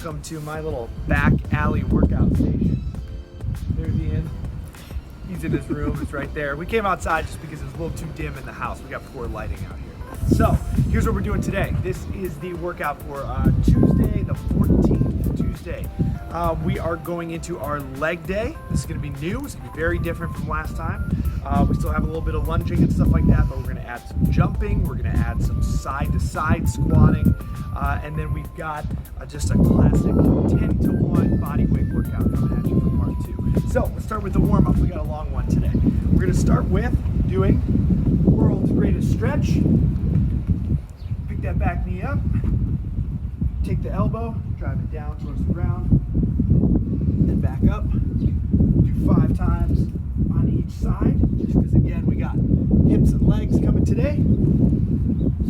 welcome to my little back alley workout station. There's Ian. He's in his room, it's right there. We came outside just because it was a little too dim in the house. We got poor lighting out here. So, here's what we're doing today. This is the workout for Tuesday, the 14th, Tuesday. We are going into our leg day. This is gonna be new, it's gonna be very different from last time. We still have a little bit of lunging and stuff like that, but we're gonna add some jumping, we're gonna add some side-to-side squatting, and then we've got just a classic 10-to-1 body weight workout coming at you for part 2. So let's start with the warm-up. We got a long one today. We're gonna start with doing world's greatest stretch. Pick that back knee up, take the elbow, drive it down towards the ground, then back up. Do 5 times on each side, just because again we got hips and legs coming today.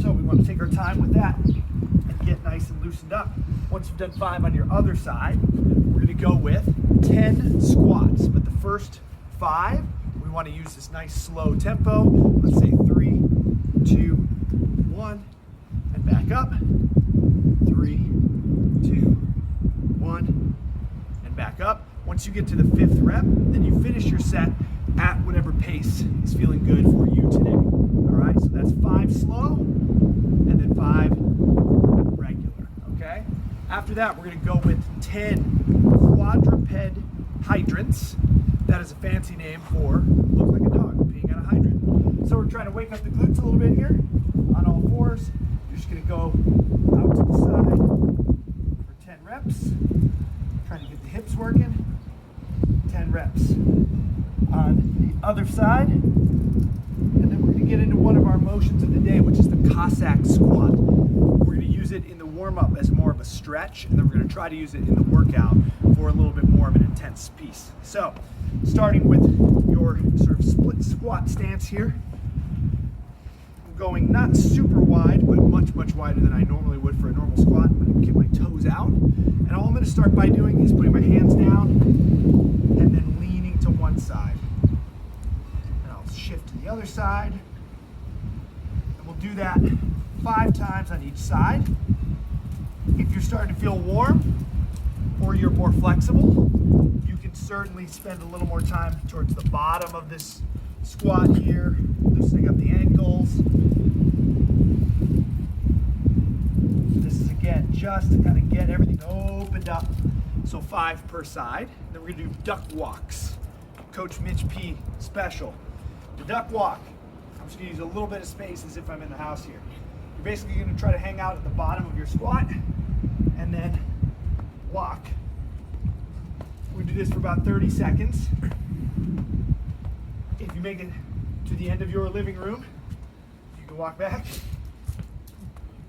So we want to take our time with that and get nice and loosened up. Once you've done 5 on your other side, we're going to go with 10 squats. But the first 5, we want to use this nice slow tempo. Let's say 3, 2, 1, and back up. 3, 2, 1, and back up. Once you get to the 5th rep, then you finish your set at whatever pace is feeling good for you today. All right, so that's 5 slow and then 5 regular, okay? After that, we're gonna go with 10 quadruped hydrants. That is a fancy name for look like a dog peeing on a hydrant. So we're trying to wake up the glutes a little bit here on all 4s. You're just gonna go out to the side for 10 reps. Trying to get the hips working. 10 reps on the other side. And then we're going to get into one of our motions of the day, which is the Cossack squat. We're going to use it in the warm-up as more of a stretch, and then we're going to try to use it in the workout for a little bit more of an intense piece. So, starting with your sort of split squat stance here. I'm going not super wide, but much, much wider than I normally would for a normal squat. I'm going to keep my toes out. And all I'm going to start by doing is putting my hands down and then leaning to one side. And I'll shift to the other side. And we'll do that 5 times on each side. If you're starting to feel warm or you're more flexible, you can certainly spend a little more time towards the bottom of this squat here, loosening up the ankles. This is again just to kind of get everything opened up. So 5 per side. Then we're gonna do duck walks. Coach Mitch P special. The duck walk, I'm just gonna use a little bit of space as if I'm in the house here. You're basically gonna try to hang out at the bottom of your squat and then walk. We're gonna do this for about 30 seconds. If you make it to the end of your living room, you can walk back.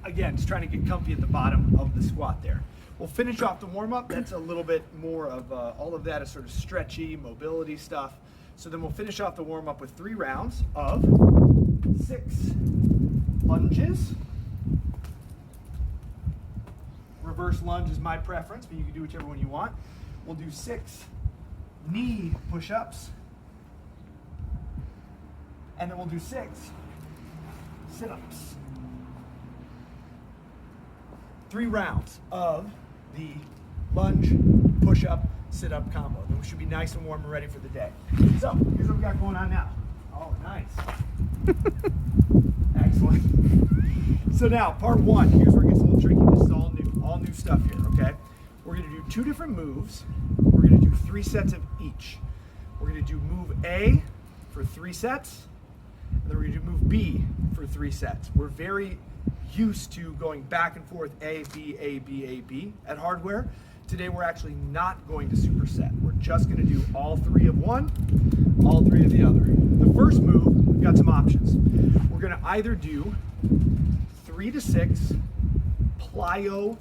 Again, just trying to get comfy at the bottom of the squat there. We'll finish off the warm-up. That's a little bit more of, all of that is sort of stretchy, mobility stuff. So then we'll finish off the warm-up with 3 rounds of 6 lunges. Reverse lunge is my preference, but you can do whichever one you want. We'll do 6 knee push-ups. And then we'll do 6 sit-ups. 3 rounds of the lunge, push-up, sit-up combo. Then we should be nice and warm and ready for the day. So, here's what we got going on now. Oh, nice. Excellent. So now, part 1, here's where it gets a little tricky. This is all new stuff here, okay? We're gonna do 2 different moves. We're gonna do 3 sets of each. We're gonna do move A for 3 sets, and then we're gonna do move B for 3 sets. We're very used to going back and forth A, B, A, B, A, B at hardware. Today we're actually not going to superset. We're just going to do all 3 of one, all 3 of the other. The first move, we've got some options. We're going to either do 3 to 6 plyo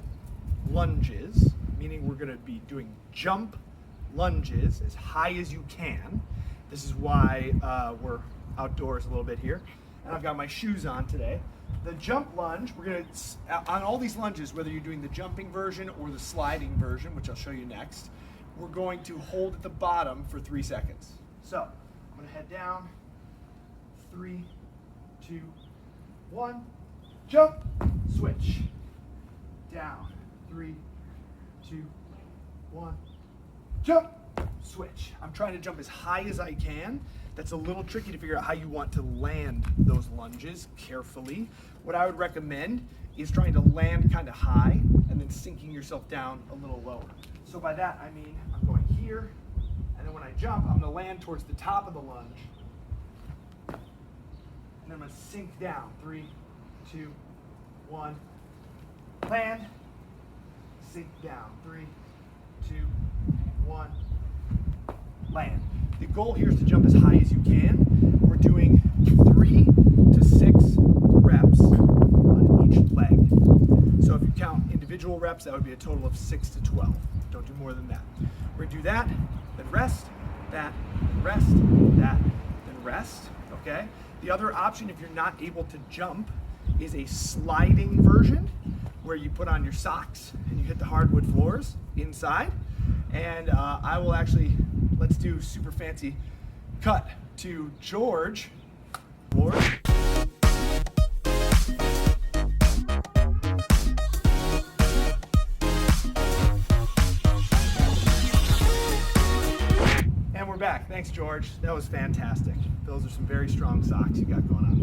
lunges, meaning we're going to be doing jump lunges as high as you can. This is why we're outdoors a little bit here. And I've got my shoes on today. The jump lunge, we're going to, on all these lunges, whether you're doing the jumping version or the sliding version, which I'll show you next, we're going to hold at the bottom for 3 seconds. So, I'm going to head down, 3, 2, 1, jump, switch, down, 3, 2, 1, jump, switch. I'm trying to jump as high as I can. That's a little tricky to figure out how you want to land those lunges carefully. What I would recommend is trying to land kind of high and then sinking yourself down a little lower. So by that I mean I'm going here, and then when I jump, I'm going to land towards the top of the lunge, and then I'm going to sink down. 3, 2, 1, land, sink down. 3, 2, 1, land. The goal here is to jump as high as you can. We're doing 3 to 6 reps on each leg. So if you count individual reps, that would be a total of 6 to 12. Don't do more than that. We're gonna do that, then rest, that, rest, that, then rest, okay? The other option, if you're not able to jump, is a sliding version where you put on your socks and you hit the hardwood floors inside. And I will actually, let's do super fancy cut to George. Lord. And we're back. Thanks, George. That was fantastic. Those are some very strong socks you got going on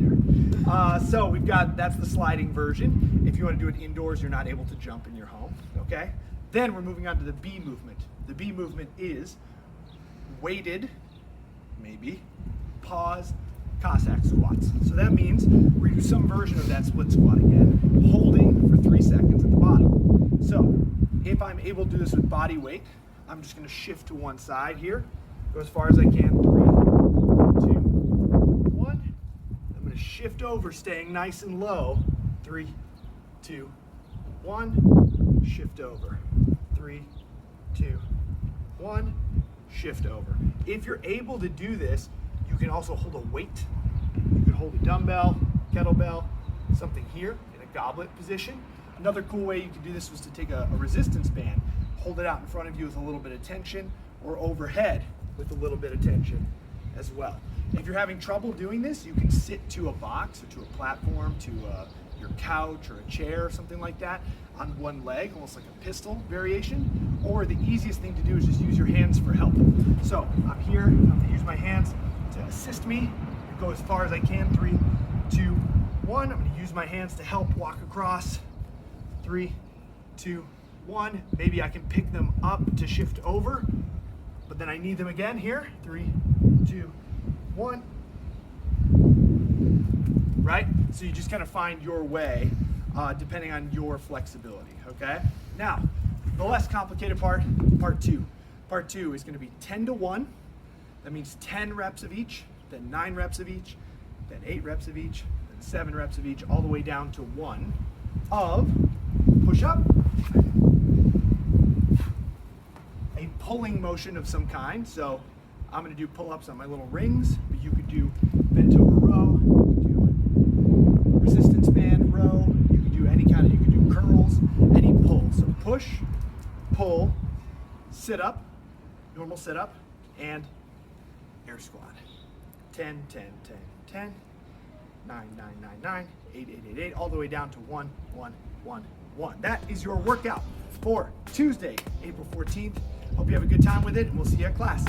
there. So we've got, that's the sliding version. If you want to do it indoors, you're not able to jump in your home, okay? Then we're moving on to the B movement. The B movement is weighted, maybe, pause, Cossack squats. So that means we're going to do some version of that split squat again, holding for 3 seconds at the bottom. So if I'm able to do this with body weight, I'm just going to shift to one side here, go as far as I can. 3, 2, 1. I'm going to shift over, staying nice and low. 3, 2, 1. Shift over. 3, 2, 1. Shift over. If you're able to do this, you can also hold a weight. You can hold a dumbbell, kettlebell, something here in a goblet position. Another cool way you can do this was to take a resistance band, hold it out in front of you with a little bit of tension, or overhead with a little bit of tension as well. If you're having trouble doing this, you can sit to a box or to a platform, to your couch or a chair or something like that on one leg, almost like a pistol variation. Or the easiest thing to do is just use your hands for help. So I'm here, I'm gonna use my hands to assist me and go as far as I can. 3, 2, 1. I'm gonna use my hands to help walk across. 3, 2, 1. Maybe I can pick them up to shift over, but then I need them again here. 3, 2, 1. Right? So you just kind of find your way depending on your flexibility, okay? Now, the less complicated part, part 2. Part 2 is going to be 10 to 1. That means 10 reps of each, then 9 reps of each, then 8 reps of each, then 7 reps of each, all the way down to 1 of push-up, a pulling motion of some kind. So I'm going to do pull-ups on my little rings, but you could do bent over row, you could do resistance band row, you could do any kind of, you could do curls, any pull. So push, pull, sit up, normal sit up, and air squat. 10, 10, 10, 10, 9, 9, 9, 9, 8, 8, 8, 8, all the way down to 1, 1, 1, 1. That is your workout for Tuesday, April 14th. Hope you have a good time with it, and we'll see you at class.